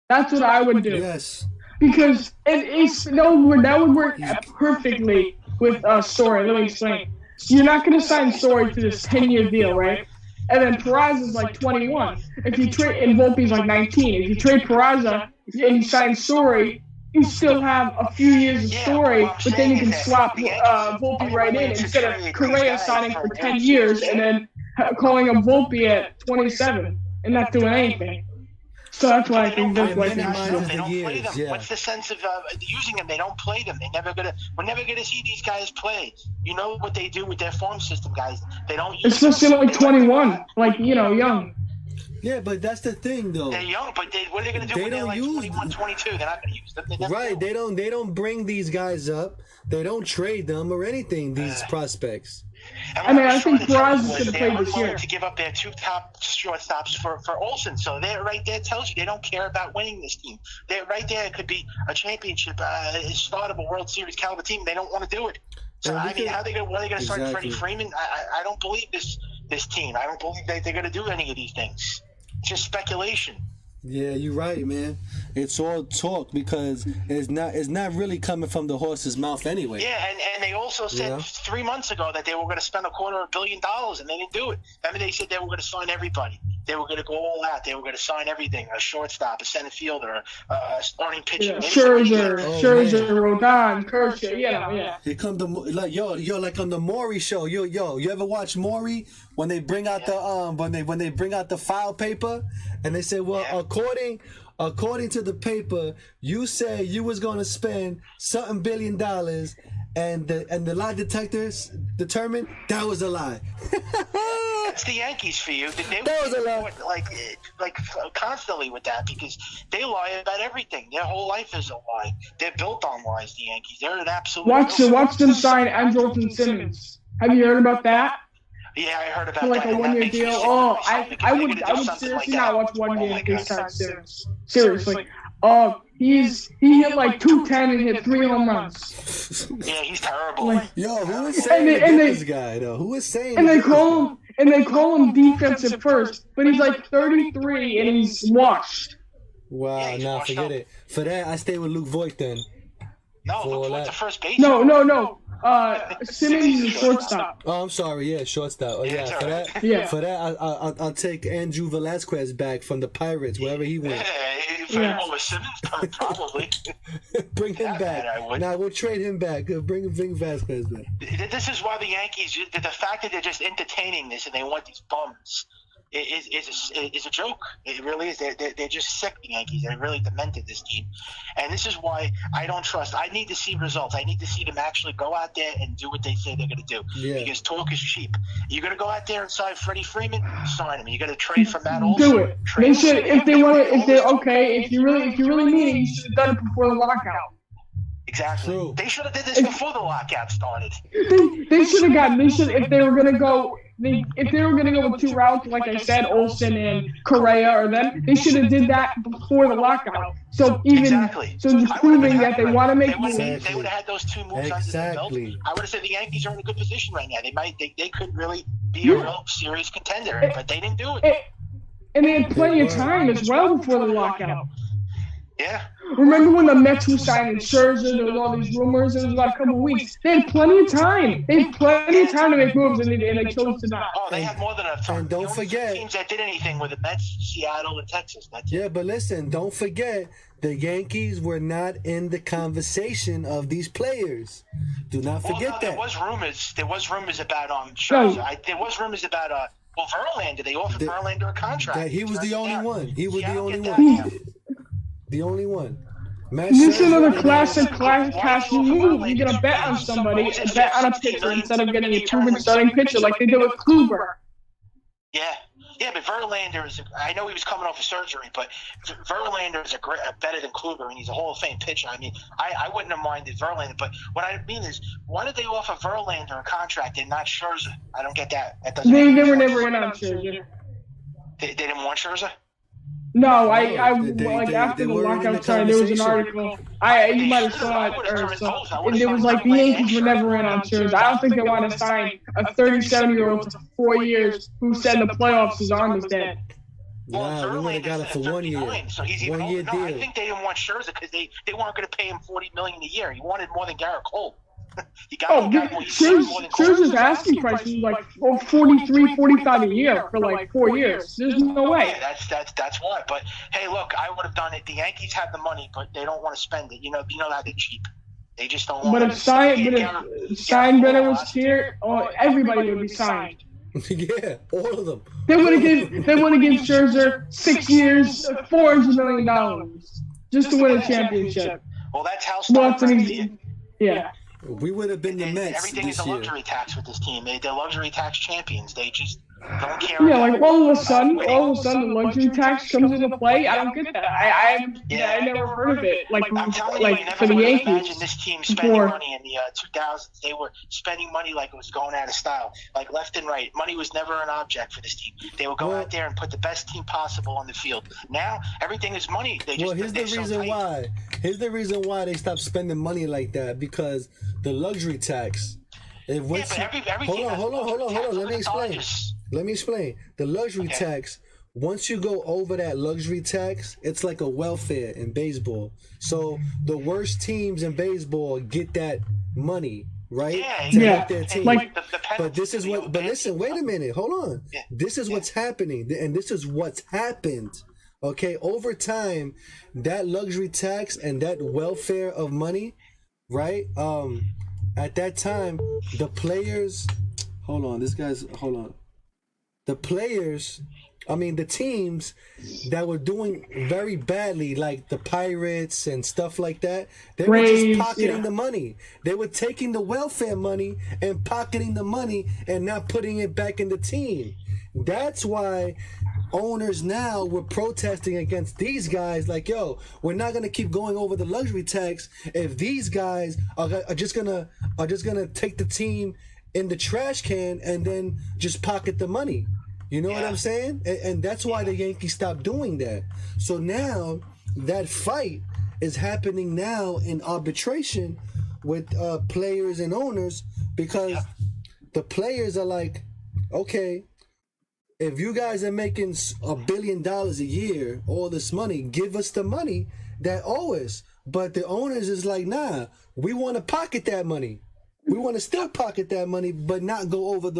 That's what I would do. Yes. Because that would work perfectly with Story. Let me explain. So you're not going to sign Story to this 10-year deal, right? And then Peraza's like 21. If you trade, and Volpe's like 19. If you trade Peraza and you sign Story, you still have a few years of Story, but then you can swap Volpe right in instead of Correa signing for 10 years and then calling him Volpe at 27 and not doing anything. So that's why I think that's why they don't play them. Yeah. What's the sense of using them? They don't play them. We're never gonna see these guys play. You know what they do with their farm system, guys. They don't use especially like 21, like young. Yeah, but that's the thing, though. They're young, but what are they going to do when they're like 21, 22? They're not going to use them. Right, they don't bring these guys up. They don't trade them or anything, these prospects. I think Peraza's going to play this year. To give up their two top shortstops for Olson. So that right there tells you they don't care about winning this team. That right there could be a championship, startable World Series caliber team. They don't want to do it. So, how are they going to start Freddie Freeman? I don't believe this team. I don't believe they're going to do any of these things. It's just speculation. Yeah, you're right, man. It's all talk because it's not really coming from the horse's mouth anyway. Yeah, and they also said 3 months ago that they were going to spend $250 million, and they didn't do it. I mean, they said they were going to sign everybody. They were going to go all out. They were going to sign everything: a shortstop, a center fielder, a starting pitcher. Yeah. Scherzer, Rodon, Kershaw. Yeah. Here come the like on the Maury show. You ever watch Maury when they bring out the when they bring out the file paper and they say, well, according to the paper, you said you was going to spend something $1 billion. And the lie detectors determined that was a lie. That's the Yankees for you. That was a lie. Like constantly with that because they lie about everything. Their whole life is a lie. They're built on lies. The Yankees. They're an absolute. Watch them sign Andrelton Simmons. Have you heard about that? Yeah, I heard about for like that. a 1-year deal. Oh, I would seriously not watch 1 year if they sign Simmons. Seriously. He hit like 210 and hit 3 home runs. Yeah, he's terrible. Who is saying this guy though? Who is saying? And they call him defensive first, but he's like 33 and he's washed. Wow, forget it. For that, I stay with Luke Voigt then. No, Luke Voigt's the first base. No. Simmons is a shortstop. Oh, I'm sorry. Yeah, shortstop. Oh, yeah. For that, I'll take Andrew Velazquez back from the Pirates, wherever he went. Over Simmons, probably. Bring him back. Nah, we'll trade him back. Bring Velazquez back. This is why the Yankees, the fact that they're just entertaining this and they want these bums is a joke. It really is. They're just sick, the Yankees. They're really demented, this team. And this is why I don't trust. I need to see results. I need to see them actually go out there and do what they say they're going to do. Yeah. Because talk is cheap. You're going to go out there and sign Freddie Freeman, sign him. You're going to trade for Matt Olson. Do it. They should, if you really mean it, you should have done it before the lockout. Exactly. True. They should have did this before the lockout started. They should have gotten. If they were going to go. If they were going to go with 2 routes, like I said, Olson and Correa, or them, they should have did that before the lockout. So just proving that they want to make moves. They would have had those 2 moves under their belt. I would have said the Yankees are in a good position right now. They could really be a real serious contender, but they didn't do it. And they had plenty of time as well before the lockout. Yeah. Remember when the Mets were signing Scherzer? There was all these rumors. It was about a couple of weeks. They had plenty of time. They had plenty of time to make moves, and they chose to not. Oh, they had more than enough time. And don't forget, teams that did anything with the Mets, Seattle, and Texas. That's it. Yeah, but listen, don't forget the Yankees were not in the conversation of these players. Do not forget that. There was rumors about Scherzer. There was rumors about Verlander. They offered Verlander a contract. He was the only one. He was the only one. The only one. This is another classic cash move. You're gonna bet on somebody, bet on a pitcher instead of getting a proven starting pitcher like they did with Kluber. Yeah, Yeah, but Verlander is. I know he was coming off of surgery, but Verlander is better than Kluber, and he's a Hall of Fame pitcher. I mean, I wouldn't have minded Verlander, but what I mean is, why did they offer Verlander a contract and not Scherzer? I don't get that. That doesn't. They were never in on Scherzer. They didn't want Scherzer. No, after the lockout started, there was an article. You might have saw it, and it was like the Yankees were never in on Scherzer. I don't think they want to sign a 37-year-old for 4 years who said in the playoffs his arm was dead. Wow, we would have got it for 1 year. So he's 1 year deal. I think they didn't want Scherzer because they weren't going to pay him $40 million a year. He wanted more than Garrett Cole. Scherzer's asking price is like 43, 45 a year for like 4 years. There's no way. Yeah, that's why. But hey, look, I would have done it. The Yankees have the money, but they don't want to spend it. You know how they're cheap. They just don't want. But if Steinbrenner was here, everybody would be signed. Yeah, all of them. They want to give Scherzer 6 years, $400 million just to win a championship. Well, that's how Steinbrenner. Yeah. We would have been the Mets everything this is a year. luxury tax with this team. They're luxury tax champions. They just don't care. Yeah, like all of a sudden, the luxury tax comes into play. I don't get that. I never heard of it. I'm telling you, for the Yankees. Imagine this team spending money in the 2000s. They were spending money like it was going out of style, like left and right. Money was never an object for this team. They would go out there and put the best team possible on the field. Now everything is money. Here's the reason why they stopped spending money like that, because the luxury tax. Hold on. Let me explain. The luxury tax, once you go over that luxury tax, it's like a welfare in baseball. So the worst teams in baseball get that money, right? To help their team. But listen, wait a minute. Hold on. This is what's happening. And this is what's happened. Okay, over time, that luxury tax and that welfare of money, right? At that time, the players, the teams that were doing very badly, like the Pirates and stuff like that, they were just pocketing the money. They were taking the welfare money and pocketing the money and not putting it back in the team. That's why owners now were protesting against these guys, like, yo, we're not gonna keep going over the luxury tax if these guys are just gonna take the team in the trash can and then just pocket the money. You know what I'm saying? And that's why the Yankees stopped doing that. So now that fight is happening now in arbitration with players and owners, because the players are like, okay, if you guys are making $1 billion a year, all this money, give us the money that owe us. But the owners is like, nah, we want to pocket that money. We want to still pocket that money, but not go over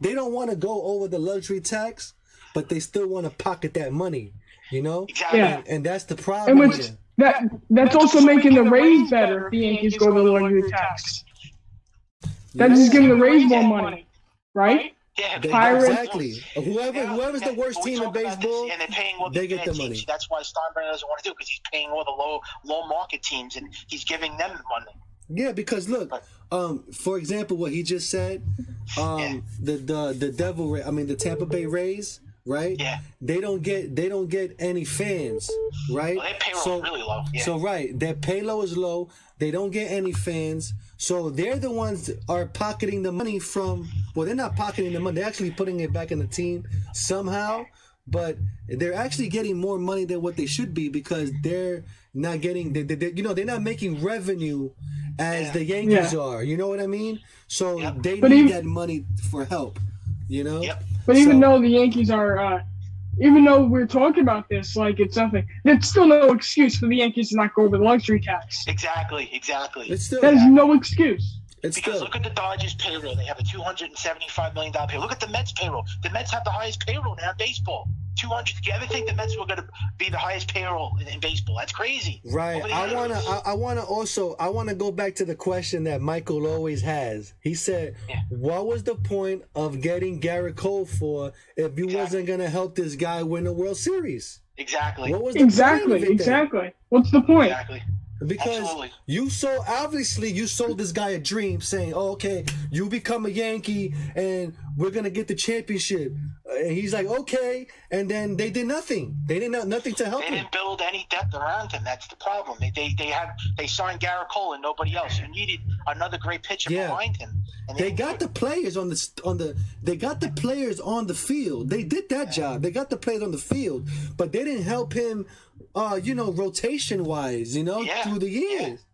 they don't want to go over the luxury tax, but they still want to pocket that money, you know? Exactly. Yeah. And that's the problem. That's also making the Rays better if the Yankees go over the luxury tax. That's just giving the Rays more money, right? Yeah, exactly. Whoever's the worst team in baseball, and they're paying all they the get the teams. money. That's why Steinbrenner doesn't want to do, because he's paying all the low market teams and he's giving them money. Yeah, because look, for example, what he just said, the Tampa Bay Rays, right? Yeah. They don't get any fans, right? Well, their payroll is really low. Yeah. So their payroll is low. They don't get any fans. So they're the ones that are pocketing the money from. Well, they're not pocketing the money. They're actually putting it back in the team somehow. But they're actually getting more money than what they should be, because they're not getting. They're not making revenue as the Yankees are. You know what I mean? So they need that money for help. You know. Yep. But even though the Yankees are, even though we're talking about this like it's something, there's still no excuse for the Yankees to not go over the luxury tax. Exactly. There's no excuse. Because look at the Dodgers' payroll. They have a $275 million payroll. Look at the Mets' payroll. The Mets have the highest payroll now in baseball. 200. Do you ever think the Mets were going to be the highest payroll in baseball? That's crazy. Right. I want to go back to the question that Michael always has. He said, what was the point of getting Garrett Cole for if you wasn't going to help this guy win the World Series? Exactly. What was the point of it then? What's the point? Exactly. Because you sold this guy a dream, saying, "Oh, okay, you become a Yankee and we're gonna get the championship." And he's like, okay. And then they did nothing. They didn't nothing to help They him. didn't build any depth around him. That's the problem. They signed Garrett Cole and nobody else. You needed another great pitcher behind him. And They got the players on the they got the players on the field. They did that job. They got the players on the field, but they didn't help him rotation wise, through the years.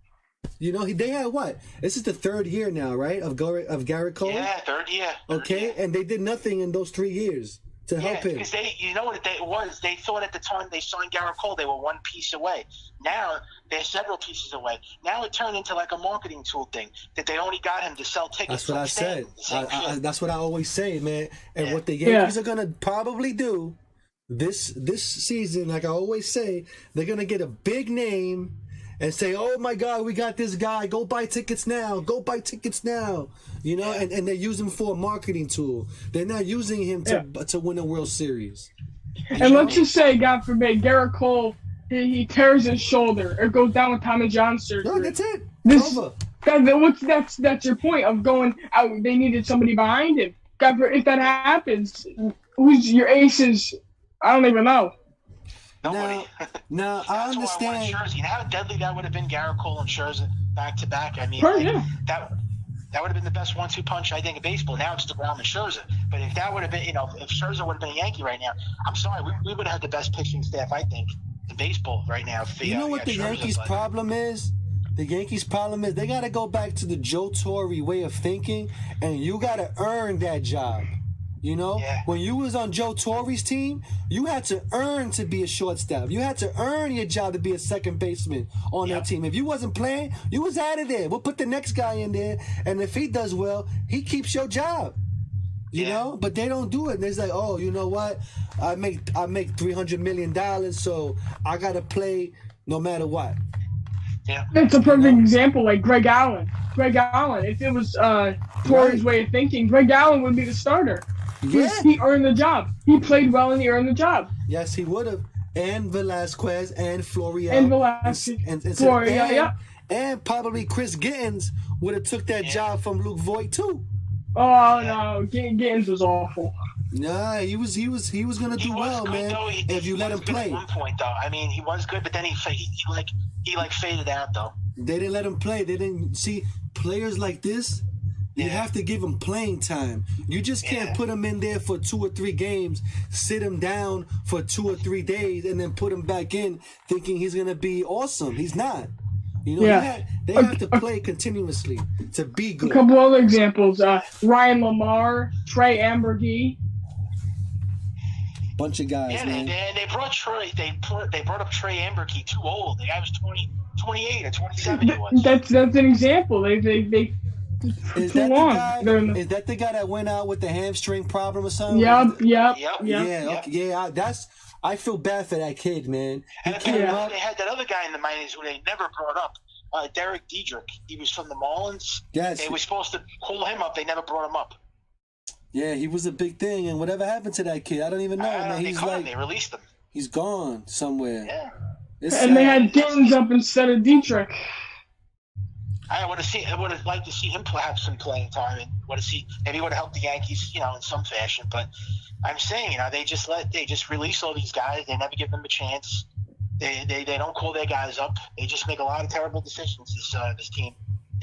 They had what? This is the third year now, right? Of Garrett Cole? Yeah, third year. Okay, and they did nothing in those 3 years to help him. Because you know what it was? They thought at the time they signed Garrett Cole, they were one piece away. Now they're several pieces away. Now it turned into like a marketing tool thing that they only got him to sell tickets. That's what I said. That's what I always say, man. And what the Yankees are gonna probably do this season, like I always say, they're gonna get a big name and say, "Oh my God, we got this guy. Go buy tickets now. Go buy tickets now." And they use him for a marketing tool. They're not using him to win a World Series. And let's just say, God forbid, Garrett Cole, he tears his shoulder or goes down with Tommy John surgery. No, that's it. Over. That's your point of going out. They needed somebody behind him. God forbid, if that happens, who's your aces? I don't even know. Nobody. Now I That's understand. why I want Scherzer. You know how deadly that would have been, Garrett Cole and Scherzer back to back. I mean, that would have been the best 1-2 punch I think in baseball. Now it's DeGrom and Scherzer. But if that would have been, if Scherzer would have been a Yankee right now, I'm sorry, we would have had the best pitching staff I think in baseball right now. You know what the Yankees' problem is? The Yankees' problem is they got to go back to the Joe Torre way of thinking, and you got to earn that job. When you was on Joe Torre's team, you had to earn to be a shortstop. You had to earn your job to be a second baseman on that team. If you wasn't playing, you was out of there. We'll put the next guy in there, and if he does well, he keeps your job. You know, but they don't do it. And it's like, oh, you know what? I make $300 million, so I gotta play no matter what. Yeah, it's a perfect example, like Greg Allen. If it was Torre's way of thinking, Greg Allen would be the starter. Yeah. He earned the job. He played well and he earned the job. Yes, he would have. And Velasquez and Florial. And Velasquez. And probably Chris Gittens would have took that job from Luke Voigt too. Oh no, Gittens was awful. Nah, he was gonna do well, good, man. Though. If you let him play. At one point, though, I mean, he was good, but then he faded out, though. They didn't let him play. They didn't see players like this. You have to give him playing time. You just can't put him in there for 2 or 3 games, sit him down for 2 or 3 days, and then put him back in thinking he's gonna be awesome. He's not. They have to play continuously to be good. A couple other examples: Ryan Lamar, Trey Ambergy. Bunch of guys, man. They brought Trey. They brought up Trey Amberkey too old. The guy was 28 or 27. He was. That's an example. They Is that the guy that went out with the hamstring problem or something? Yep. Yeah. I feel bad for that kid, man. And they had that other guy in the minors who they never brought up, Derek Diedrich. He was from the Marlins. Yes. They were supposed to call him up. They never brought him up. Yeah, he was a big thing, and whatever happened to that kid, I don't even know. Man. They released him. He's gone somewhere. Yeah. And they had Gittens up instead of Dietrich. I would have liked to see him have some playing time, and maybe would have helped the Yankees, in some fashion. But I'm saying, they just release all these guys. They never give them a chance. They don't call their guys up. They just make a lot of terrible decisions. This team.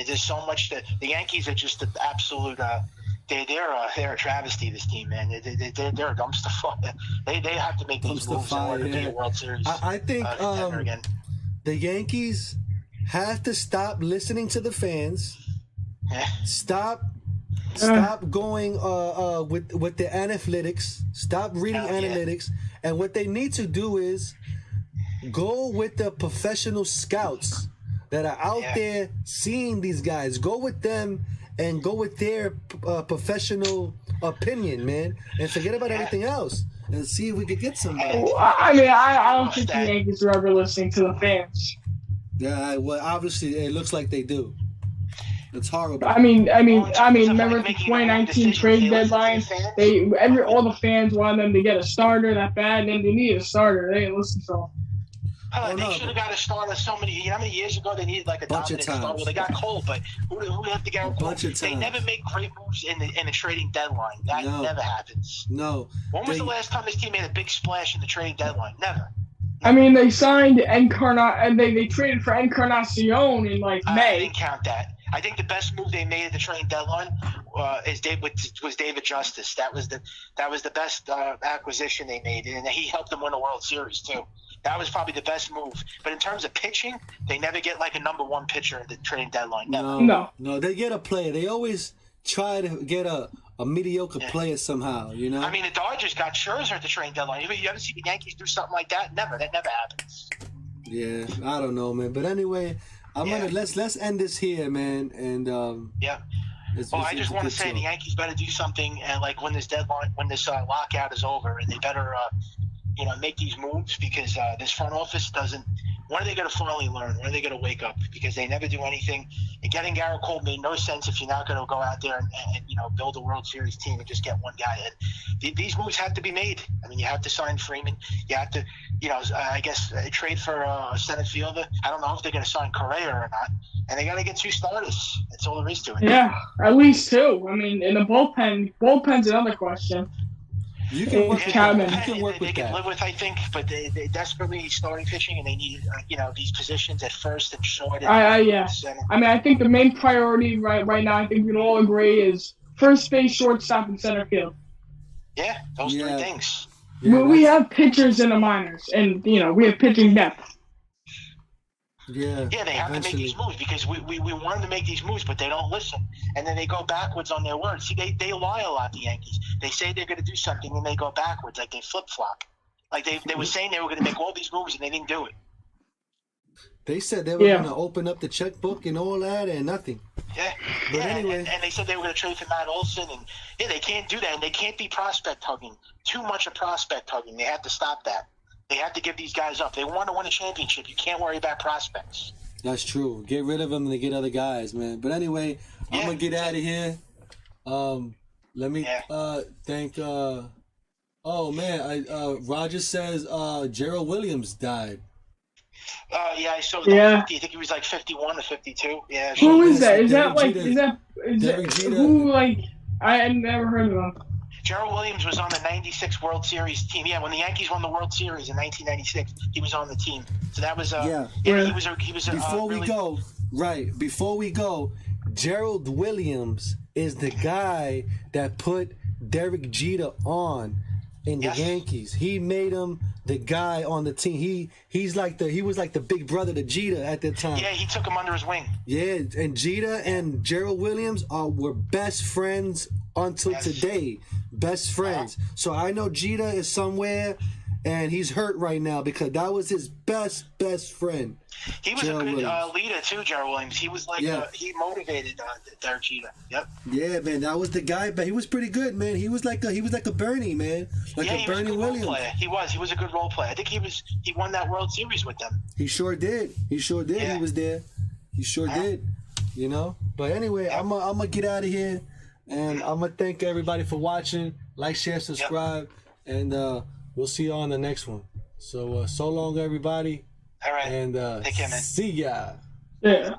There's so much that the Yankees are just an absolute. They're a travesty. This team, man. They're a dumpster fire. They have to make these moves in order to be a World Series. I think the Yankees have to stop listening to the fans. Stop going with the analytics. Stop reading analytics. And what they need to do is go with the professional scouts that are out there seeing these guys. Go with them and go with their professional opinion, man. And forget about everything else. And see if we could get somebody. I don't think the Yankees are ever listening to the fans. Yeah, well, obviously, it looks like they do. It's horrible. I mean, remember the 2019 trade deadline? All the fans wanted them to get a starter that bad, and they needed a starter. They didn't listen to them. They no, should have got a starter so many. You know how many years ago they needed like a Bunch of dominant starter? times. Well, they got Cole, but who have to get Cole? Bunch of They times. never make great moves in the trading deadline. That never happens. No. When was the last time this team made a big splash in the trading deadline? Never. I mean, they signed and they traded for Encarnacion in like I May. didn't count that. I think the best move they made at the trading deadline was David Justice. That was the best acquisition they made, and he helped them win a World Series too. That was probably the best move. But in terms of pitching, they never get like a number one pitcher at the trading deadline. Never. No. They get a player. They always try to get a mediocre player somehow, you know? I mean, the Dodgers got Scherzer at the trading deadline. You ever see the Yankees do something like that? Never. That never happens. Yeah, I don't know, man. But anyway, let's end this here, man. And I just want to say the Yankees better do something, and like when this lockout is over, and they better make these moves, because this front office doesn't. When are they going to finally learn? When are they going to wake up? Because they never do anything. And getting Garrett Cole made no sense if you're not going to go out there and build a World Series team and just get one guy in. These moves have to be made. I mean, you have to sign Freeman. You have to, I guess, trade for a center fielder. I don't know if they're going to sign Correa or not. And they got to get 2 starters. That's all there is to it. Yeah, at least 2. I mean, in the bullpen's another question. You can work with that. You can work they with can that. live with, I think, but they desperately need starting pitching, and they need these positions at first and short. Yeah. I mean, I think the main priority right now, I think we can all agree, is first base, shortstop, and center field. Yeah, those 3 things. Yeah, we have pitchers in the minors, and we have pitching depth. Yeah, they have to make these moves, because we want them to make these moves, but they don't listen, and then they go backwards on their words. See, they lie a lot, the Yankees. They say they're going to do something, and they go backwards, like they flip-flop. Like they were saying they were going to make all these moves, and they didn't do it. They said they were going to open up the checkbook and all that, and nothing. Yeah, but anyway, and they said they were going to trade for Matt Olson, and they can't do that, and they can't be prospect hugging. Too much of prospect hugging. They have to stop that. They have to give these guys up. They want to win a championship. You can't worry about prospects. That's true. Get rid of them and they get other guys, man. But anyway, I'm gonna get out of here. Let me thank. Roger says Gerald Williams died. I saw that. 50. I think he was like 51 or 52. Yeah. Who is that? Is that Jeter. Who, like, I had never heard of him. Gerald Williams was on the 96 World Series team. Yeah, when the Yankees won the World Series in 1996, he was on the team. So that was he was Before we go, Gerald Williams is the guy that put Derek Jeter on in the Yankees. He made him the guy on the team. He was like the big brother to Jeter at that time. Yeah, he took him under his wing. Yeah, and Jeter and Gerald Williams were best friends until today. Best friends. So I know Jeter is somewhere, and he's hurt right now because that was his best friend. He was Gerald a good Williams. Leader too, Gerald Williams. He was like he motivated Derek Jeter. Yep. Yeah, man, that was the guy. But he was pretty good, man. He was like a Bernie, man, like a Bernie Williams. He was a good role player. I think he won that World Series with them. He sure did. Yeah. He was there. He sure did. But anyway, I'm gonna get out of here, and I'm gonna thank everybody for watching. Like, share, subscribe, and we'll see you on the next one. So so long, everybody. All right. And take care, man. See ya. Yeah.